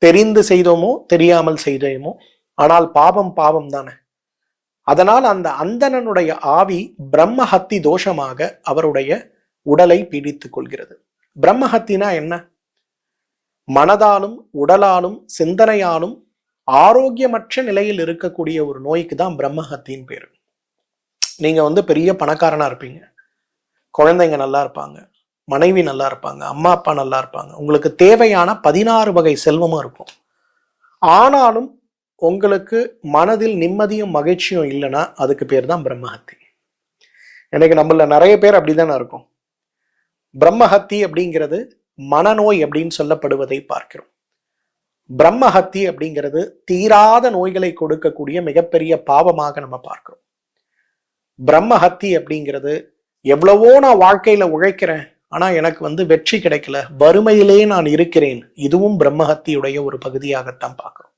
தெரிந்து செய்தோமோ தெரியாமல் செய்தோமோ, ஆனால் பாவம் பாவம் தானே. அதனால் அந்த அந்தணனுடைய ஆவி பிரம்மஹத்தி தோஷமாக அவருடைய உடலை பீடித்துக் கொள்கிறது. பிரம்மஹத்தினா என்ன? மனதாலும் உடலாலும் சிந்தனையாலும் ஆரோக்கியமற்ற நிலையில் இருக்கக்கூடிய ஒரு நோய்க்கு தான் பிரம்மஹத்தின்னு பேரு. நீங்க பெரிய பணக்காரனா இருப்பீங்க, குழந்தைங்க நல்லா இருப்பாங்க, மனைவி நல்லா இருப்பாங்க, அம்மா அப்பா நல்லா இருப்பாங்க, உங்களுக்கு தேவையான 16 வகை செல்வமும் இருக்கும். ஆனாலும் உங்களுக்கு மனதில் நிம்மதியும் மகிழ்ச்சியும் இல்லைன்னா அதுக்கு பேர் தான் பிரம்மஹத்தி. எனக்கு நம்மள நிறைய பேர் அப்படிதானே இருக்கும். பிரம்மஹத்தி அப்படிங்கிறது மனநோய் அப்படின்னு சொல்லப்படுவதை பார்க்கிறோம். பிரம்மஹத்தி அப்படிங்கிறது தீராத நோய்களை கொடுக்கக்கூடிய மிகப்பெரிய பாவமாக நம்ம பார்க்கிறோம். பிரம்மஹத்தி அப்படிங்கிறது எவ்வளவோ நான் வாழ்க்கையில உழைக்கிறேன், ஆனா எனக்கு வெற்றி கிடைக்கல, வறுமையிலே நான் இருக்கிறேன், இதுவும் பிரம்மஹத்தியுடைய ஒரு பகுதியாகத்தான் பார்க்கிறோம்.